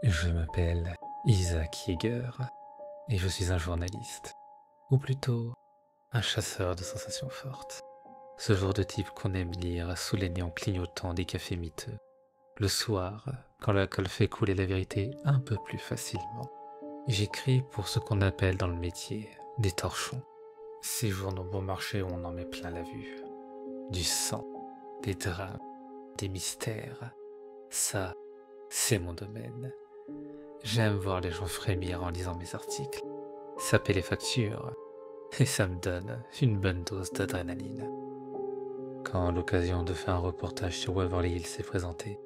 Je m'appelle Isaac Yeager et je suis un journaliste, ou plutôt un chasseur de sensations fortes. Ce genre de type qu'on aime lire sous les néons clignotants des cafés miteux, le soir, quand l'alcool fait couler la vérité un peu plus facilement. J'écris pour ce qu'on appelle dans le métier des torchons. Ces journaux bon marché où on en met plein la vue. Du sang, des drames, des mystères. Ça, c'est mon domaine. J'aime voir les gens frémir en lisant mes articles. Ça paie les factures et ça me donne une bonne dose d'adrénaline. Quand l'occasion de faire un reportage sur Waverly Hills s'est présentée,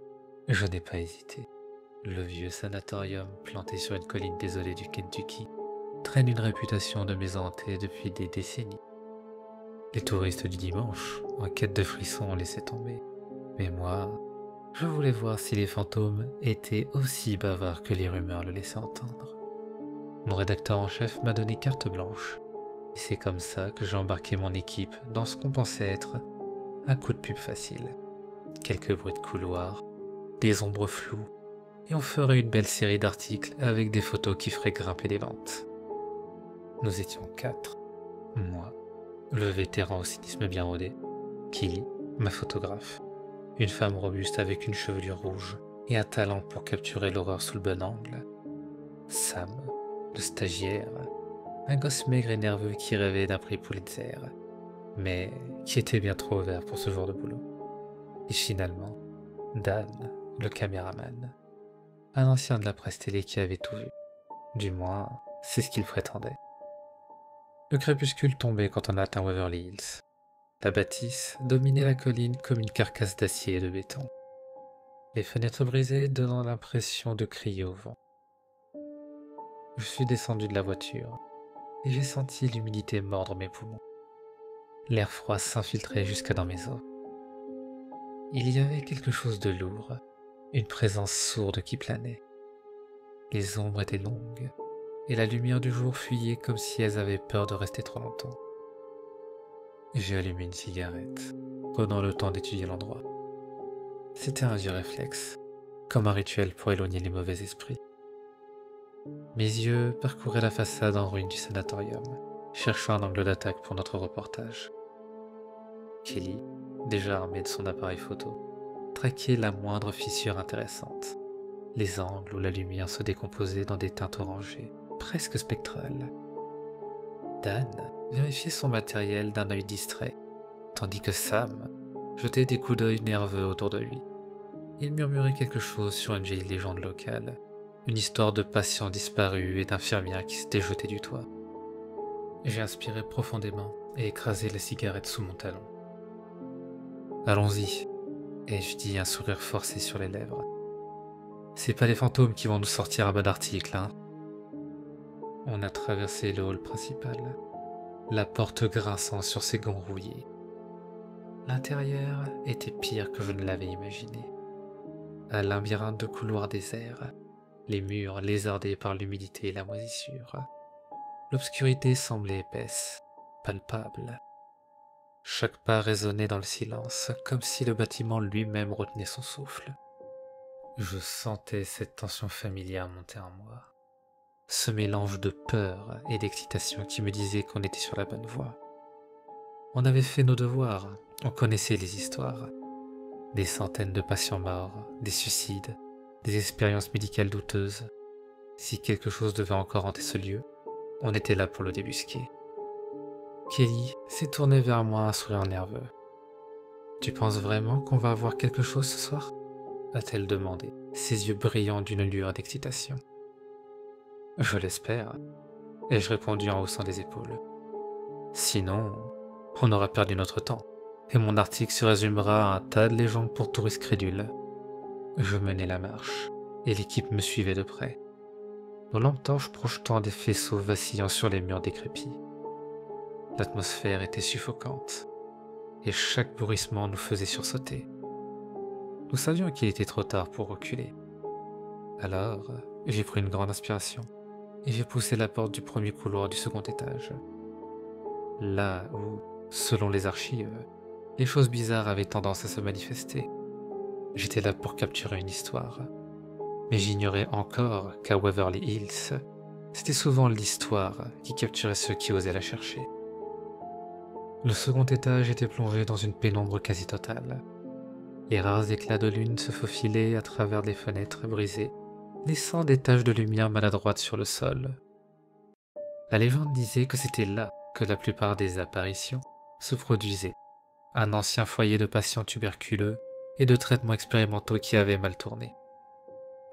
je n'ai pas hésité. Le vieux sanatorium planté sur une colline désolée du Kentucky traîne une réputation de maison hantée depuis des décennies. Les touristes du dimanche, en quête de frissons, ont laissé tomber. Mais moi, je voulais voir si les fantômes étaient aussi bavards que les rumeurs le laissaient entendre. Mon rédacteur en chef m'a donné carte blanche. Et c'est comme ça que j'ai embarqué mon équipe dans ce qu'on pensait être un coup de pub facile. Quelques bruits de couloir, des ombres floues, et on ferait une belle série d'articles avec des photos qui feraient grimper les ventes. Nous étions 4. Moi, le vétéran au cynisme bien rodé, Killy, ma photographe, une femme robuste avec une chevelure rouge et un talent pour capturer l'horreur sous le bon angle, Sam, le stagiaire, un gosse maigre et nerveux qui rêvait d'un prix Pulitzer, mais qui était bien trop vert pour ce genre de boulot. Et finalement, Dan, le caméraman, un ancien de la presse télé qui avait tout vu. Du moins, c'est ce qu'il prétendait. Le crépuscule tombait quand on atteint Waverly Hills. La bâtisse dominait la colline comme une carcasse d'acier et de béton. Les fenêtres brisées donnant l'impression de crier au vent. Je suis descendu de la voiture et j'ai senti l'humidité mordre mes poumons. L'air froid s'infiltrait jusque dans mes os. Il y avait quelque chose de lourd, une présence sourde qui planait. Les ombres étaient longues, et la lumière du jour fuyait comme si elles avaient peur de rester trop longtemps. J'ai allumé une cigarette, prenant le temps d'étudier l'endroit. C'était un vieux réflexe, comme un rituel pour éloigner les mauvais esprits. Mes yeux parcouraient la façade en ruine du sanatorium, cherchant un angle d'attaque pour notre reportage. Kelly, déjà armée de son appareil photo, traquait la moindre fissure intéressante, les angles où la lumière se décomposait dans des teintes orangées, presque spectrales. Dan vérifiait son matériel d'un œil distrait, tandis que Sam jetait des coups d'œil nerveux autour de lui. Il murmurait quelque chose sur une vieille légende locale, une histoire de patients disparus et d'infirmières qui s'étaient jetés du toit. J'ai inspiré profondément et écrasé la cigarette sous mon talon. Allons-y, ai-je dit, un sourire forcé sur les lèvres. C'est pas les fantômes qui vont nous sortir un bon article, hein. On a traversé le hall principal, la porte grinçant sur ses gonds rouillés. L'intérieur était pire que je ne l'avais imaginé. Un labyrinthe de couloirs déserts, les murs lézardés par l'humidité et la moisissure. L'obscurité semblait épaisse, palpable. Chaque pas résonnait dans le silence, comme si le bâtiment lui-même retenait son souffle. Je sentais cette tension familière monter en moi, ce mélange de peur et d'excitation qui me disait qu'on était sur la bonne voie. On avait fait nos devoirs, on connaissait les histoires. Des centaines de patients morts, des suicides, des expériences médicales douteuses. Si quelque chose devait encore hanter ce lieu, on était là pour le débusquer. Kelly s'est tournée vers moi, un sourire nerveux. « Tu penses vraiment qu'on va avoir quelque chose ce soir ?» a-t-elle demandé, ses yeux brillants d'une lueur d'excitation. « Je l'espère, » ai-je répondu en haussant les épaules. « Sinon, on aura perdu notre temps, et mon article se résumera à un tas de légendes pour touristes crédules. » Je menais la marche, et l'équipe me suivait de près, nos lampes torches projetant des faisceaux vacillant sur les murs décrépits. L'atmosphère était suffocante, et chaque bruissement nous faisait sursauter. Nous savions qu'il était trop tard pour reculer. Alors, j'ai pris une grande inspiration, et j'ai poussé la porte du premier couloir du second étage. Là où, selon les archives, les choses bizarres avaient tendance à se manifester. J'étais là pour capturer une histoire. Mais j'ignorais encore qu'à Waverly Hills, c'était souvent l'histoire qui capturait ceux qui osaient la chercher. Le second étage était plongé dans une pénombre quasi totale. Les rares éclats de lune se faufilaient à travers les fenêtres brisées, laissant des taches de lumière maladroites sur le sol. La légende disait que c'était là que la plupart des apparitions se produisaient, un ancien foyer de patients tuberculeux et de traitements expérimentaux qui avaient mal tourné.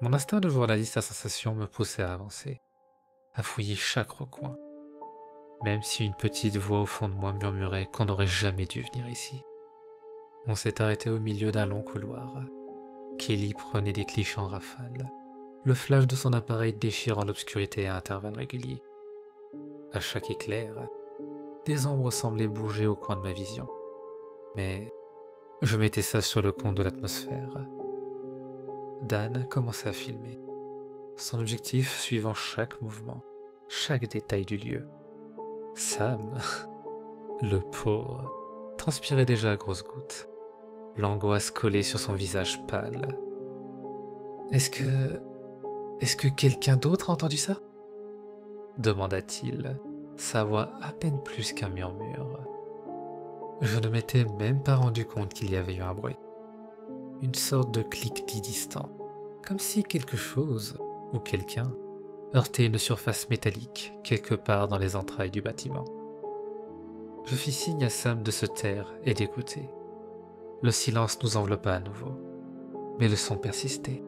Mon instinct de journaliste à sensation me poussait à avancer, à fouiller chaque recoin, même si une petite voix au fond de moi murmurait qu'on n'aurait jamais dû venir ici. On s'est arrêté au milieu d'un long couloir. Kelly prenait des clichés en rafale, le flash de son appareil déchirant l'obscurité à intervalles réguliers. À chaque éclair, des ombres semblaient bouger au coin de ma vision, mais je mettais ça sur le compte de l'atmosphère. Dan commençait à filmer, son objectif suivant chaque mouvement, chaque détail du lieu. Sam, le pauvre, transpirait déjà à grosses gouttes, l'angoisse collée sur son visage pâle. Est-ce que quelqu'un d'autre a entendu ça? Demanda-t-il, sa voix à peine plus qu'un murmure. Je ne m'étais même pas rendu compte qu'il y avait eu un bruit. Une sorte de cliquetis distant, comme si quelque chose, ou quelqu'un, heurtait une surface métallique quelque part dans les entrailles du bâtiment. Je fis signe à Sam de se taire et d'écouter. Le silence nous enveloppa à nouveau, mais le son persistait,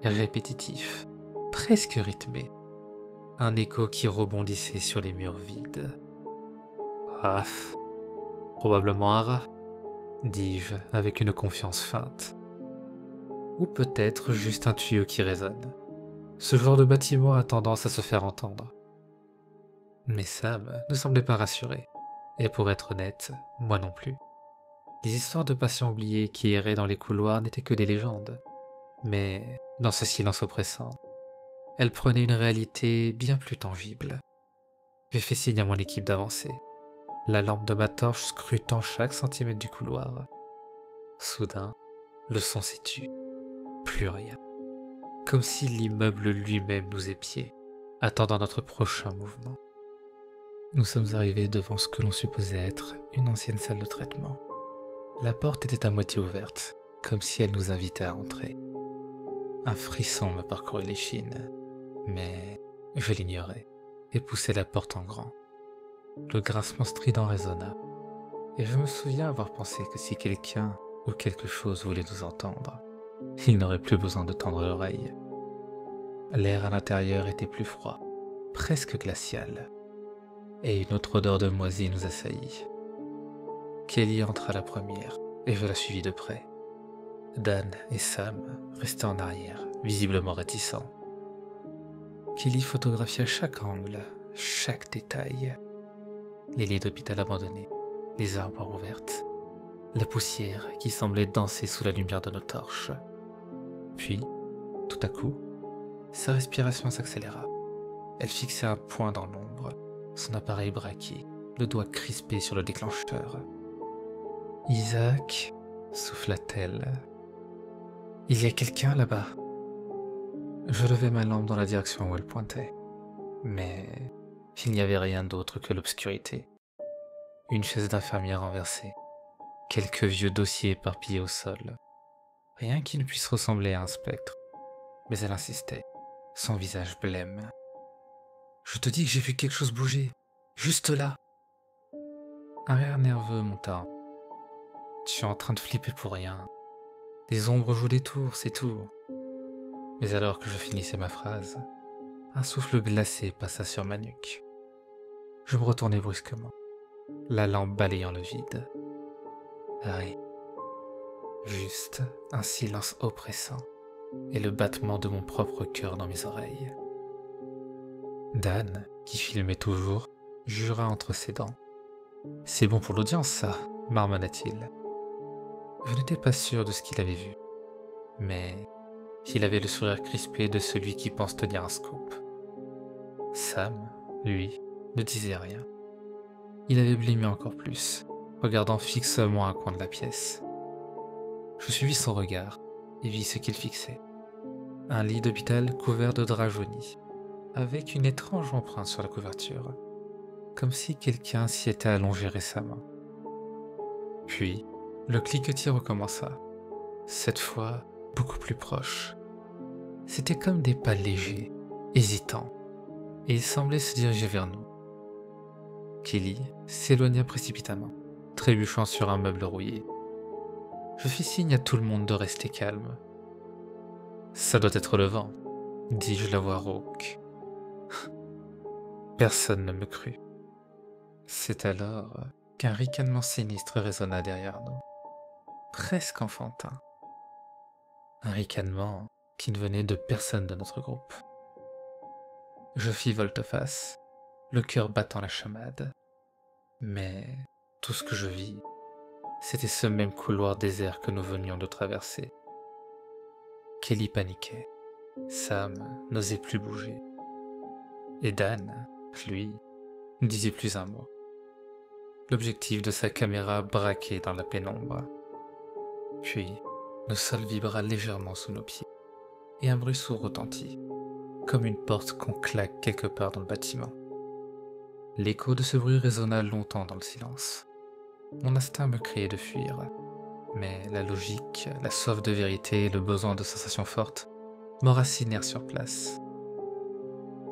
répétitif, presque rythmé, un écho qui rebondissait sur les murs vides. « Ah, probablement un rat », dis-je avec une confiance feinte. Ou peut-être juste un tuyau qui résonne. Ce genre de bâtiment a tendance à se faire entendre. Mais Sam ne semblait pas rassuré, et pour être honnête, moi non plus. Les histoires de patients oubliés qui erraient dans les couloirs n'étaient que des légendes. Mais dans ce silence oppressant, elles prenaient une réalité bien plus tangible. J'ai fait signe à mon équipe d'avancer, la lampe de ma torche scrutant chaque centimètre du couloir. Soudain, le son s'est tu. Plus rien. Comme si l'immeuble lui-même nous épiait, attendant notre prochain mouvement. Nous sommes arrivés devant ce que l'on supposait être une ancienne salle de traitement. La porte était à moitié ouverte, comme si elle nous invitait à entrer. Un frisson me parcourut l'échine, mais je l'ignorais et poussai la porte en grand. Le grincement strident résonna, et je me souviens avoir pensé que si quelqu'un ou quelque chose voulait nous entendre, il n'aurait plus besoin de tendre l'oreille. L'air à l'intérieur était plus froid, presque glacial, et une autre odeur de moisi nous assaillit. Kelly entra la première, et je la suivis de près. Dan et Sam restaient en arrière, visiblement réticents. Kelly photographia chaque angle, chaque détail. Les lits d'hôpital abandonnés, les armoires ouvertes, la poussière qui semblait danser sous la lumière de nos torches. Puis, tout à coup, sa respiration s'accéléra. Elle fixait un point dans l'ombre, son appareil braqué, le doigt crispé sur le déclencheur. « Isaac » souffla-t-elle. « Il y a quelqu'un là-bas. » Je levai ma lampe dans la direction où elle pointait, mais il n'y avait rien d'autre que l'obscurité. Une chaise d'infirmière renversée, quelques vieux dossiers éparpillés au sol. Rien qui ne puisse ressembler à un spectre. Mais elle insistait, son visage blême. « Je te dis que j'ai vu quelque chose bouger, juste là. » Un rire nerveux monta. « Tu es en train de flipper pour rien. Des ombres jouent des tours, c'est tout. » Mais alors que je finissais ma phrase, un souffle glacé passa sur ma nuque. Je me retournai brusquement, la lampe balayant le vide. Rien. Juste un silence oppressant et le battement de mon propre cœur dans mes oreilles. Dan, qui filmait toujours, jura entre ses dents. « C'est bon pour l'audience, ça » marmonna-t-il. Je n'étais pas sûr de ce qu'il avait vu, mais il avait le sourire crispé de celui qui pense tenir un scoop. Sam, lui, ne disait rien. Il avait blêmi encore plus, regardant fixement un coin de la pièce. Je suivis son regard et vis ce qu'il fixait. Un lit d'hôpital couvert de drap jauni, avec une étrange empreinte sur la couverture, comme si quelqu'un s'y était allongé récemment. Puis, le cliquetis recommença, cette fois beaucoup plus proche. C'était comme des pas légers, hésitants, et ils semblaient se diriger vers nous. Kelly s'éloigna précipitamment, trébuchant sur un meuble rouillé. Je fis signe à tout le monde de rester calme. « Ça doit être le vent », dis-je la voix rauque. Personne ne me crut. C'est alors qu'un ricanement sinistre résonna derrière nous, presque enfantin. Un ricanement qui ne venait de personne de notre groupe. Je fis volte-face, le cœur battant la chamade. Mais tout ce que je vis, c'était ce même couloir désert que nous venions de traverser. Kelly paniquait, Sam n'osait plus bouger, et Dan, lui, ne disait plus un mot. L'objectif de sa caméra braquait dans la pénombre. Puis, le sol vibra légèrement sous nos pieds, et un bruit sourd retentit, comme une porte qu'on claque quelque part dans le bâtiment. L'écho de ce bruit résonna longtemps dans le silence. Mon instinct me criait de fuir, mais la logique, la soif de vérité et le besoin de sensations fortes m'enracinèrent sur place.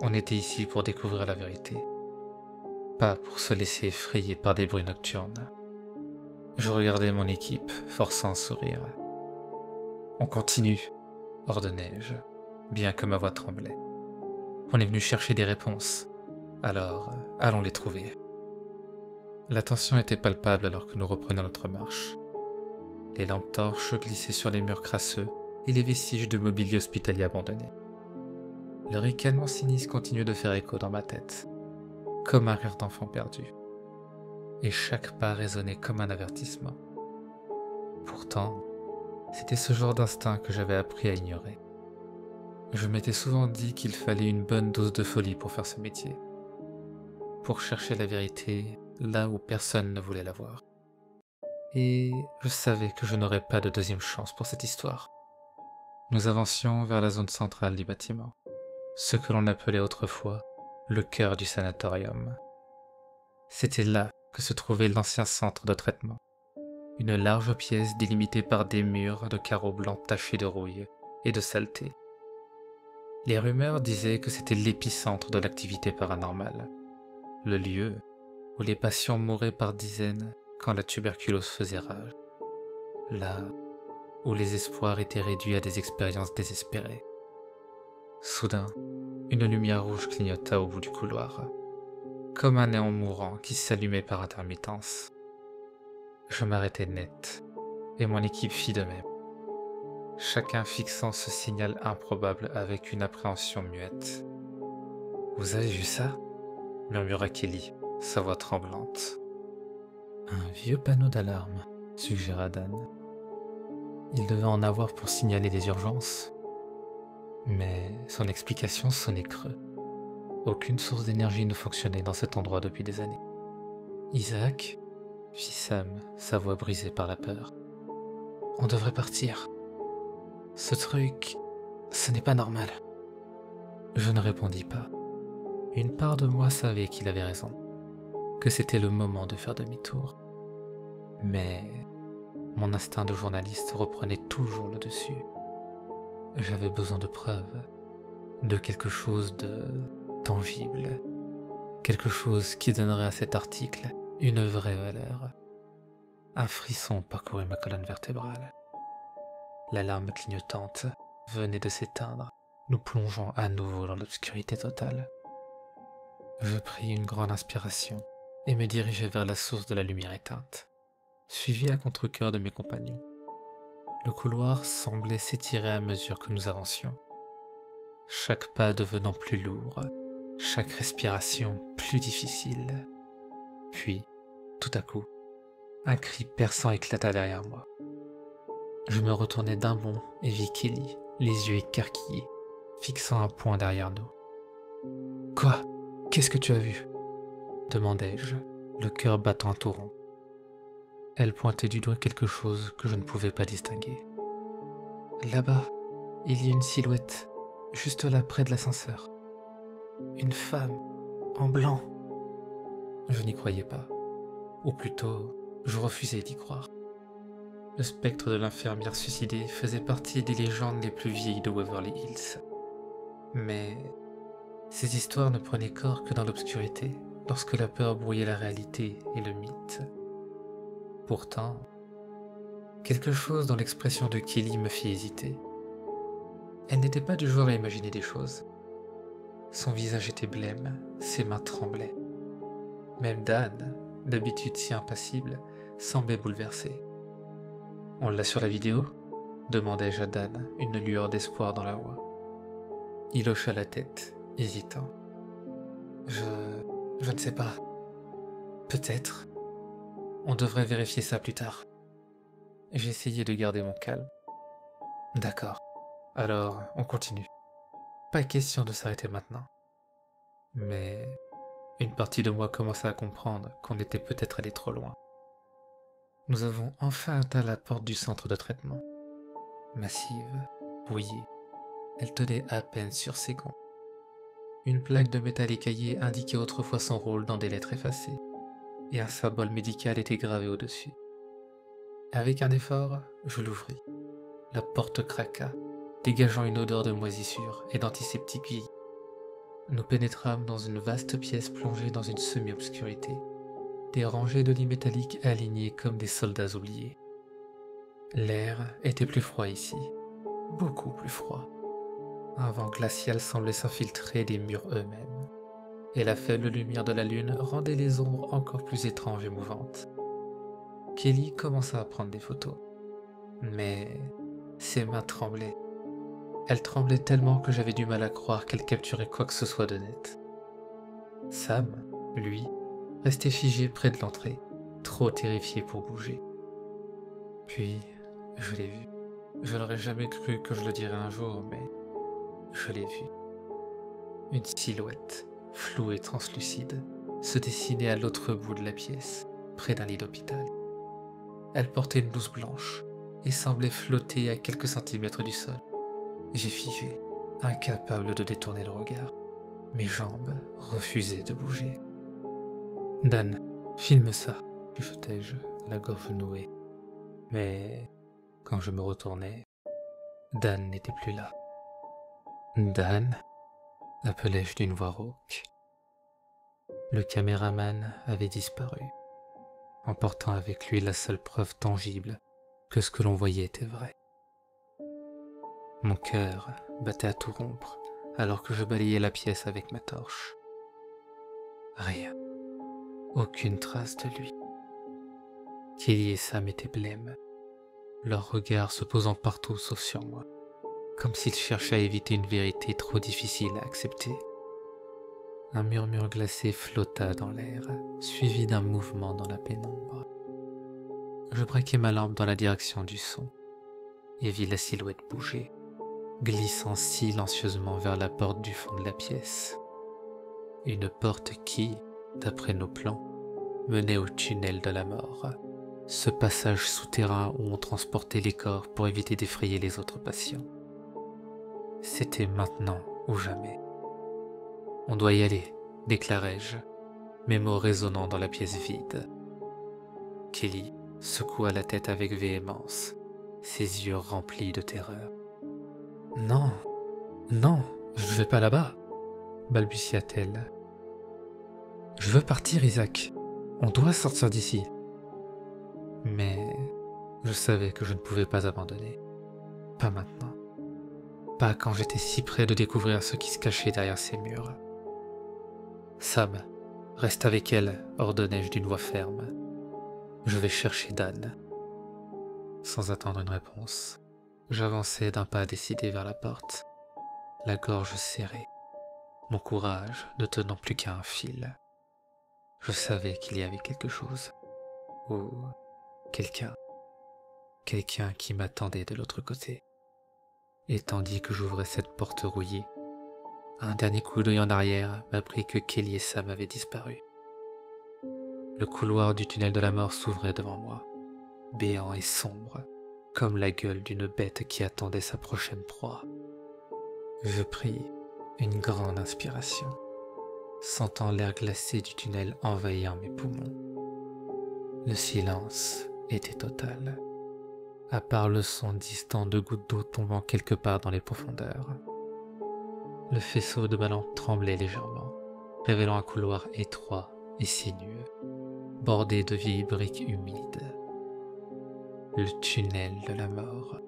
On était ici pour découvrir la vérité, pas pour se laisser effrayer par des bruits nocturnes. Je regardais mon équipe, forçant un sourire. « On continue », ordonnai-je, bien que ma voix tremblait. « On est venu chercher des réponses, alors allons les trouver. » La tension était palpable alors que nous reprenions notre marche. Les lampes torches glissaient sur les murs crasseux et les vestiges de mobilier hospitalier abandonné. Le ricanement sinistre continuait de faire écho dans ma tête, comme un rire d'enfant perdu. Et chaque pas résonnait comme un avertissement. Pourtant, c'était ce genre d'instinct que j'avais appris à ignorer. Je m'étais souvent dit qu'il fallait une bonne dose de folie pour faire ce métier, pour chercher la vérité là où personne ne voulait la voir. Et je savais que je n'aurais pas de deuxième chance pour cette histoire. Nous avancions vers la zone centrale du bâtiment, ce que l'on appelait autrefois le cœur du sanatorium. C'était là que se trouvait l'ancien centre de traitement, une large pièce délimitée par des murs de carreaux blancs tachés de rouille et de saleté. Les rumeurs disaient que c'était l'épicentre de l'activité paranormale, le lieu où les patients mouraient par dizaines quand la tuberculose faisait rage, là où les espoirs étaient réduits à des expériences désespérées. Soudain, une lumière rouge clignota au bout du couloir, comme un néon mourant qui s'allumait par intermittence. Je m'arrêtai net, et mon équipe fit de même, chacun fixant ce signal improbable avec une appréhension muette. « Vous avez vu ça ?» murmura Kelly, sa voix tremblante. « Un vieux panneau d'alarme, » suggéra Dan. Il devait en avoir pour signaler les urgences. Mais son explication sonnait creux. Aucune source d'énergie ne fonctionnait dans cet endroit depuis des années. « Isaac ?» fit Sam, sa voix brisée par la peur. « On devrait partir. Ce truc, ce n'est pas normal. » Je ne répondis pas. Une part de moi savait qu'il avait raison, que c'était le moment de faire demi-tour. Mais mon instinct de journaliste reprenait toujours le dessus. J'avais besoin de preuves, de quelque chose de tangible, quelque chose qui donnerait à cet article une vraie valeur. Un frisson parcourut ma colonne vertébrale. L'alarme clignotante venait de s'éteindre, nous plongeant à nouveau dans l'obscurité totale. Je pris une grande inspiration et me dirigeai vers la source de la lumière éteinte, suivi à contre-cœur de mes compagnons. Le couloir semblait s'étirer à mesure que nous avancions, chaque pas devenant plus lourd, chaque respiration plus difficile. Puis, tout à coup, un cri perçant éclata derrière moi. Je me retournai d'un bond et vis Kelly, les yeux écarquillés, fixant un point derrière nous. « Quoi ? Qu'est-ce que tu as vu ?» demandai-je, le cœur battant un torrent. Elle pointait du doigt quelque chose que je ne pouvais pas distinguer. « Là-bas, il y a une silhouette, juste là près de l'ascenseur. Une femme, en blanc. Je n'y croyais pas. Ou plutôt, je refusais d'y croire. Le spectre de l'infirmière suicidée faisait partie des légendes les plus vieilles de Waverly Hills. Mais ces histoires ne prenaient corps que dans l'obscurité, lorsque la peur brouillait la réalité et le mythe. Pourtant, quelque chose dans l'expression de Kelly me fit hésiter. Elle n'était pas du genre à imaginer des choses. Son visage était blême, ses mains tremblaient. Même Dan, d'habitude si impassible, semblait bouleversé. « On l'a sur la vidéo ?» demandai-je à Dan, une lueur d'espoir dans la voix. Il hocha la tête, hésitant. Je ne sais pas. Peut-être. On devrait vérifier ça plus tard. » J'ai essayé de garder mon calme. D'accord. Alors, on continue. Pas question de s'arrêter maintenant. Mais une partie de moi commença à comprendre qu'on était peut-être allé trop loin. Nous avons enfin atteint la porte du centre de traitement. Massive, rouillée, elle tenait à peine sur ses gonds. Une plaque de métal écaillé indiquait autrefois son rôle dans des lettres effacées, et un symbole médical était gravé au-dessus. Avec un effort, je l'ouvris. La porte craqua, dégageant une odeur de moisissure et d'antiseptique vieilli. Nous pénétrâmes dans une vaste pièce plongée dans une semi-obscurité, des rangées de lits métalliques alignés comme des soldats oubliés. L'air était plus froid ici, beaucoup plus froid. Un vent glacial semblait s'infiltrer des murs eux-mêmes, et la faible lumière de la lune rendait les ombres encore plus étranges et mouvantes. Kelly commença à prendre des photos, mais ses mains tremblaient. Elles tremblaient tellement que j'avais du mal à croire qu'elle capturait quoi que ce soit de net. Sam, lui, restait figé près de l'entrée, trop terrifié pour bouger. Puis, je l'ai vu. Je n'aurais jamais cru que je le dirais un jour, mais je l'ai vu. Une silhouette, floue et translucide, se dessinait à l'autre bout de la pièce, près d'un lit d'hôpital. Elle portait une blouse blanche et semblait flotter à quelques centimètres du sol. J'ai figé, incapable de détourner le regard. Mes jambes refusaient de bouger. « Dan, filme ça !» chuchotai-je, la gorge nouée. Mais quand je me retournai, Dan n'était plus là. « Dan ?» appelai-je d'une voix rauque. Le caméraman avait disparu, emportant avec lui la seule preuve tangible que ce que l'on voyait était vrai. Mon cœur battait à tout rompre alors que je balayais la pièce avec ma torche. Rien, aucune trace de lui. Kelly et Sam étaient blêmes, leurs regards se posant partout sauf sur moi, comme s'ils cherchaient à éviter une vérité trop difficile à accepter. Un murmure glacé flotta dans l'air, suivi d'un mouvement dans la pénombre. Je braquai ma lampe dans la direction du son et vis la silhouette bouger, glissant silencieusement vers la porte du fond de la pièce. Une porte qui, d'après nos plans, menait au tunnel de la mort, ce passage souterrain où on transportait les corps pour éviter d'effrayer les autres patients. C'était maintenant ou jamais. « On doit y aller », déclarai-je, mes mots résonnant dans la pièce vide. Kelly secoua la tête avec véhémence, ses yeux remplis de terreur. « Non, non, je ne vais pas là-bas », balbutia-t-elle. « Je veux partir, Isaac. On doit sortir d'ici. » Mais je savais que je ne pouvais pas abandonner. Pas maintenant. Pas quand j'étais si près de découvrir ce qui se cachait derrière ces murs. « Sam, reste avec elle, ordonnai-je d'une voix ferme. Je vais chercher Dan. » Sans attendre une réponse, j'avançai d'un pas décidé vers la porte, la gorge serrée, mon courage ne tenant plus qu'à un fil. Je savais qu'il y avait quelque chose, ou quelqu'un qui m'attendait de l'autre côté. Et tandis que j'ouvrais cette porte rouillée, un dernier coup d'œil en arrière m'apprit que Kelly et Sam avaient disparu. Le couloir du tunnel de la mort s'ouvrait devant moi, béant et sombre, comme la gueule d'une bête qui attendait sa prochaine proie. Je pris une grande inspiration, sentant l'air glacé du tunnel envahir mes poumons. Le silence était total, à part le son distant de gouttes d'eau tombant quelque part dans les profondeurs. Le faisceau de ma lampe tremblait légèrement, révélant un couloir étroit et sinueux, bordé de vieilles briques humides. Le tunnel de la mort.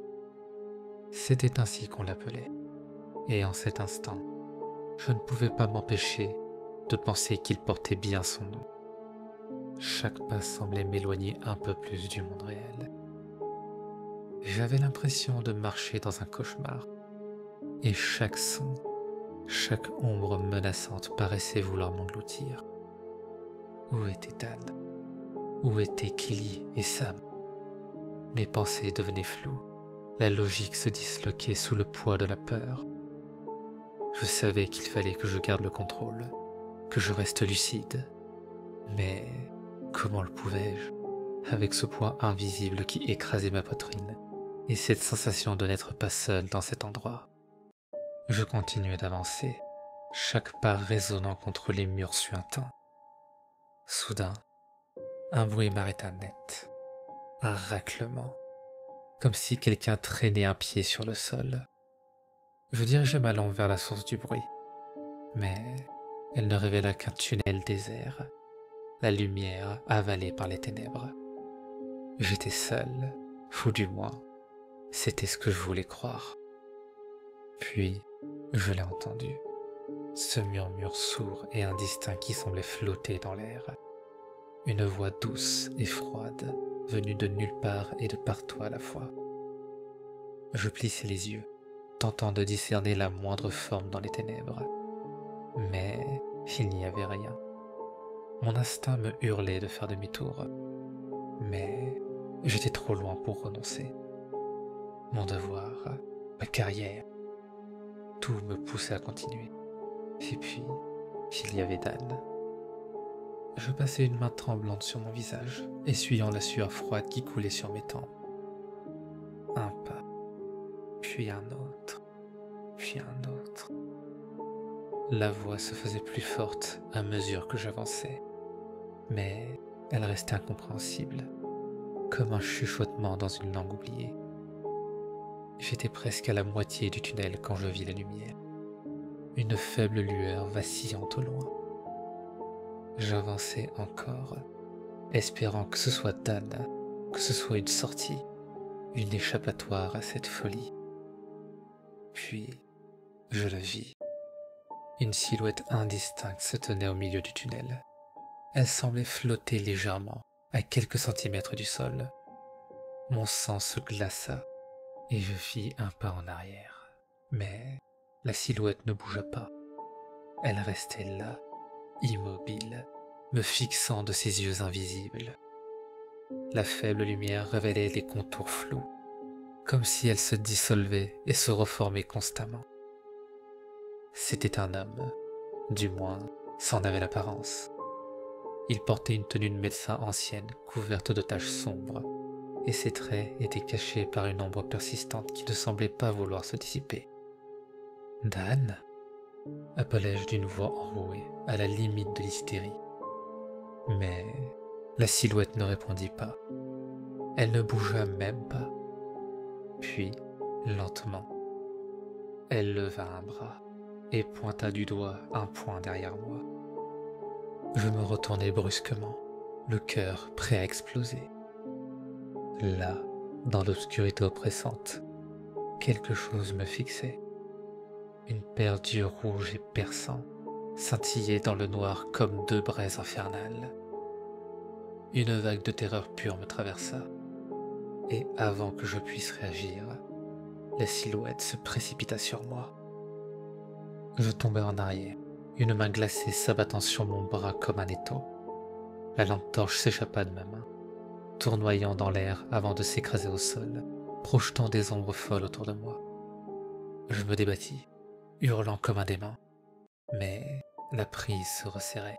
C'était ainsi qu'on l'appelait, et en cet instant, je ne pouvais pas m'empêcher de penser qu'il portait bien son nom. Chaque pas semblait m'éloigner un peu plus du monde réel. J'avais l'impression de marcher dans un cauchemar, et chaque son, chaque ombre menaçante paraissait vouloir m'engloutir. Où était Dan? Où étaient Kelly et Sam? Mes pensées devenaient floues, la logique se disloquait sous le poids de la peur. Je savais qu'il fallait que je garde le contrôle, que je reste lucide. Mais comment le pouvais-je, avec ce poids invisible qui écrasait ma poitrine, et cette sensation de n'être pas seul dans cet endroit? Je continuais d'avancer, chaque pas résonnant contre les murs suintants. Soudain, un bruit m'arrêta net, un raclement, comme si quelqu'un traînait un pied sur le sol. Je dirigeai ma lampe vers la source du bruit, mais elle ne révéla qu'un tunnel désert, la lumière avalée par les ténèbres. J'étais seul, ou du moins, c'était ce que je voulais croire. Puis, je l'ai entendu, ce murmure sourd et indistinct qui semblait flotter dans l'air. Une voix douce et froide, venue de nulle part et de partout à la fois. Je plissai les yeux, tentant de discerner la moindre forme dans les ténèbres. Mais il n'y avait rien. Mon instinct me hurlait de faire demi-tour, mais j'étais trop loin pour renoncer. Mon devoir, ma carrière, tout me poussait à continuer. Et puis, il y avait Dan. Je passai une main tremblante sur mon visage, essuyant la sueur froide qui coulait sur mes tempes. Un pas, puis un autre, puis un autre. La voix se faisait plus forte à mesure que j'avançais, mais elle restait incompréhensible, comme un chuchotement dans une langue oubliée. J'étais presque à la moitié du tunnel quand je vis la lumière, une faible lueur vacillante au loin. J'avançais encore, espérant que ce soit Dan, que ce soit une sortie, une échappatoire à cette folie. Puis, je la vis. Une silhouette indistincte se tenait au milieu du tunnel. Elle semblait flotter légèrement, à quelques centimètres du sol. Mon sang se glaça, et je fis un pas en arrière. Mais la silhouette ne bougea pas. Elle restait là, immobile, me fixant de ses yeux invisibles. La faible lumière révélait les contours flous, comme si elle se dissolvait et se reformait constamment. C'était un homme, du moins, c'en avait l'apparence. Il portait une tenue de médecin ancienne, couverte de taches sombres, et ses traits étaient cachés par une ombre persistante qui ne semblait pas vouloir se dissiper. « Dan » appelai-je d'une voix enrouée, à la limite de l'hystérie. Mais la silhouette ne répondit pas. Elle ne bougea même pas. Puis, lentement, elle leva un bras et pointa du doigt un point derrière moi. Je me retournai brusquement, le cœur prêt à exploser. Là, dans l'obscurité oppressante, quelque chose me fixait. Une paire d'yeux rouges et perçants scintillaient dans le noir comme deux braises infernales. Une vague de terreur pure me traversa, et avant que je puisse réagir, la silhouette se précipita sur moi. Je tombai en arrière, une main glacée s'abattant sur mon bras comme un étau. La lampe torche s'échappa de ma main, tournoyant dans l'air avant de s'écraser au sol, projetant des ombres folles autour de moi. Je me débattis, hurlant comme un démon, mais la prise se resserrait,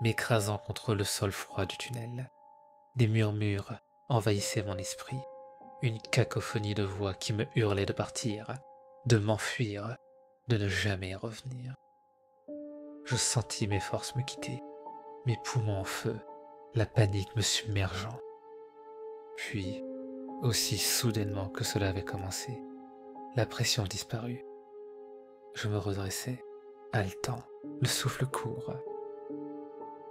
m'écrasant contre le sol froid du tunnel. Des murmures envahissaient mon esprit, une cacophonie de voix qui me hurlait de partir, de m'enfuir, de ne jamais revenir. Je sentis mes forces me quitter, mes poumons en feu, la panique me submergeant. Puis, aussi soudainement que cela avait commencé, la pression disparut. Je me redressai, haletant, le souffle court.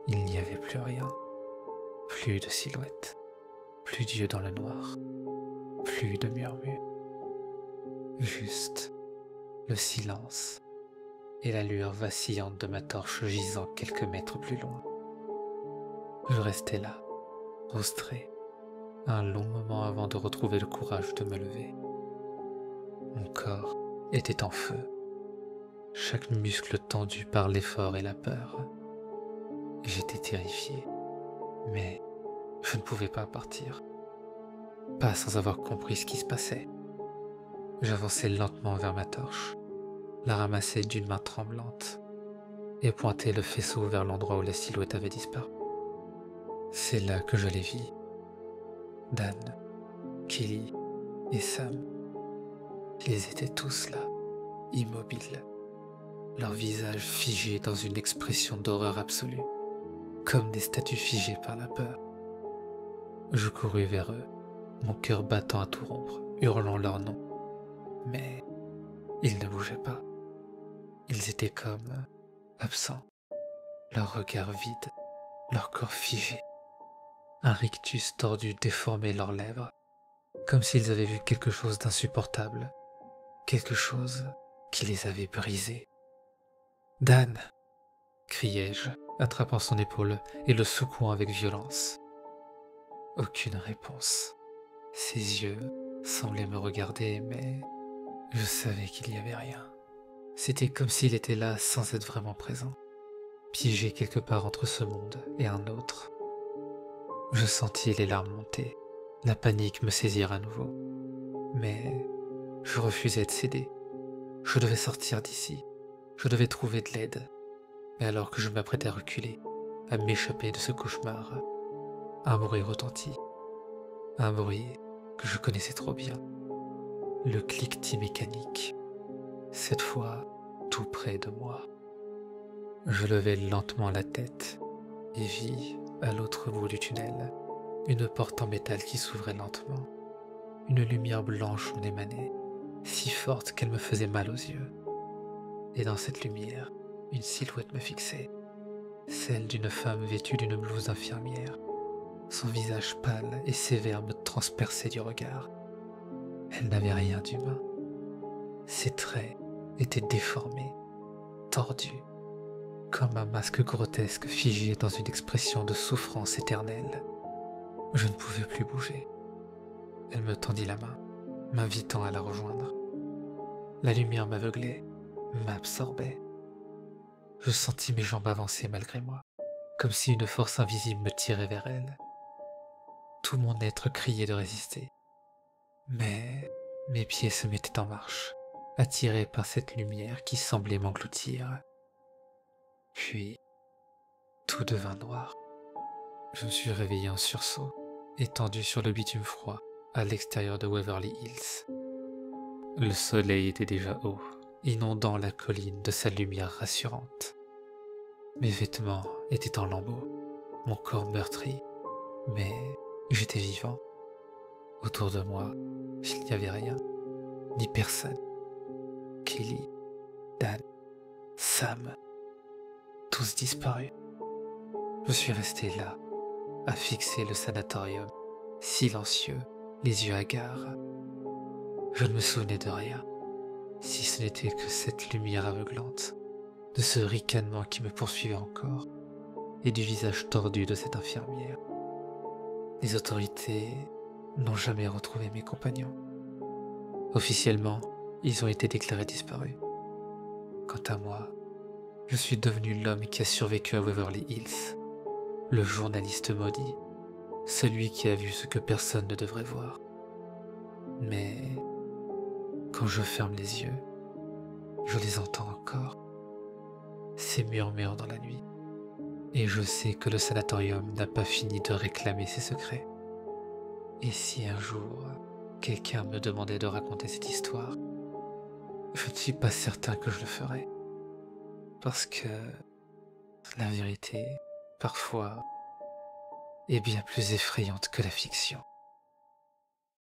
Il n'y avait plus rien, plus de silhouette, plus d'yeux dans le noir, plus de murmures. Juste le silence et la lueur vacillante de ma torche gisant quelques mètres plus loin. Je restai là, prostré, un long moment avant de retrouver le courage de me lever. Mon corps était en feu, chaque muscle tendu par l'effort et la peur. J'étais terrifié, mais je ne pouvais pas partir, pas sans avoir compris ce qui se passait. J'avançai lentement vers ma torche, la ramassai d'une main tremblante et pointai le faisceau vers l'endroit où la silhouette avait disparu. C'est là que je les vis. Dan, Kelly et Sam. Ils étaient tous là, immobiles, leurs visages figés dans une expression d'horreur absolue, comme des statues figées par la peur. Je courus vers eux, mon cœur battant à tout rompre, hurlant leur nom. Mais ils ne bougeaient pas. Ils étaient comme absents, leur regard vide, leur corps figé. Un rictus tordu déformait leurs lèvres, comme s'ils avaient vu quelque chose d'insupportable, quelque chose qui les avait brisés. « Dan !» criai-je, attrapant son épaule et le secouant avec violence. Aucune réponse. Ses yeux semblaient me regarder, mais je savais qu'il n'y avait rien. C'était comme s'il était là sans être vraiment présent, piégé quelque part entre ce monde et un autre. Je sentis les larmes monter, la panique me saisir à nouveau. Mais je refusais de céder. Je devais sortir d'ici, je devais trouver de l'aide. Mais alors que je m'apprêtais à reculer, à m'échapper de ce cauchemar, un bruit retentit. Un bruit que je connaissais trop bien. Le cliquetis mécanique. Cette fois, tout près de moi. Je levai lentement la tête et vis, à l'autre bout du tunnel, une porte en métal qui s'ouvrait lentement. Une lumière blanche en émanait, si forte qu'elle me faisait mal aux yeux. Et dans cette lumière, une silhouette me fixait, celle d'une femme vêtue d'une blouse d'infirmière. Son visage pâle et sévère me transperçait du regard. Elle n'avait rien d'humain. Ses traits étaient déformés, tordus, comme un masque grotesque figé dans une expression de souffrance éternelle. Je ne pouvais plus bouger. Elle me tendit la main, m'invitant à la rejoindre. La lumière m'aveuglait, m'absorbait. Je sentis mes jambes avancer malgré moi, comme si une force invisible me tirait vers elle. Tout mon être criait de résister. Mais mes pieds se mettaient en marche, attirés par cette lumière qui semblait m'engloutir. Puis, tout devint noir. Je me suis réveillé en sursaut, étendu sur le bitume froid, à l'extérieur de Waverly Hills. Le soleil était déjà haut, inondant la colline de sa lumière rassurante. Mes vêtements étaient en lambeaux, mon corps meurtri, mais j'étais vivant. Autour de moi, il n'y avait rien, ni personne. Kelly, Dan, Sam, tous disparus. Je suis resté là, à fixer le sanatorium, silencieux, les yeux hagards. Je ne me souvenais de rien, si ce n'était que cette lumière aveuglante, de ce ricanement qui me poursuivait encore, et du visage tordu de cette infirmière. Les autorités n'ont jamais retrouvé mes compagnons. Officiellement, ils ont été déclarés disparus. Quant à moi, je suis devenu l'homme qui a survécu à Waverly Hills, le journaliste maudit, celui qui a vu ce que personne ne devrait voir. Mais quand je ferme les yeux, je les entends encore, ces murmures dans la nuit, et je sais que le sanatorium n'a pas fini de réclamer ses secrets. Et si un jour, quelqu'un me demandait de raconter cette histoire, je ne suis pas certain que je le ferai. Parce que la vérité, parfois, est bien plus effrayante que la fiction.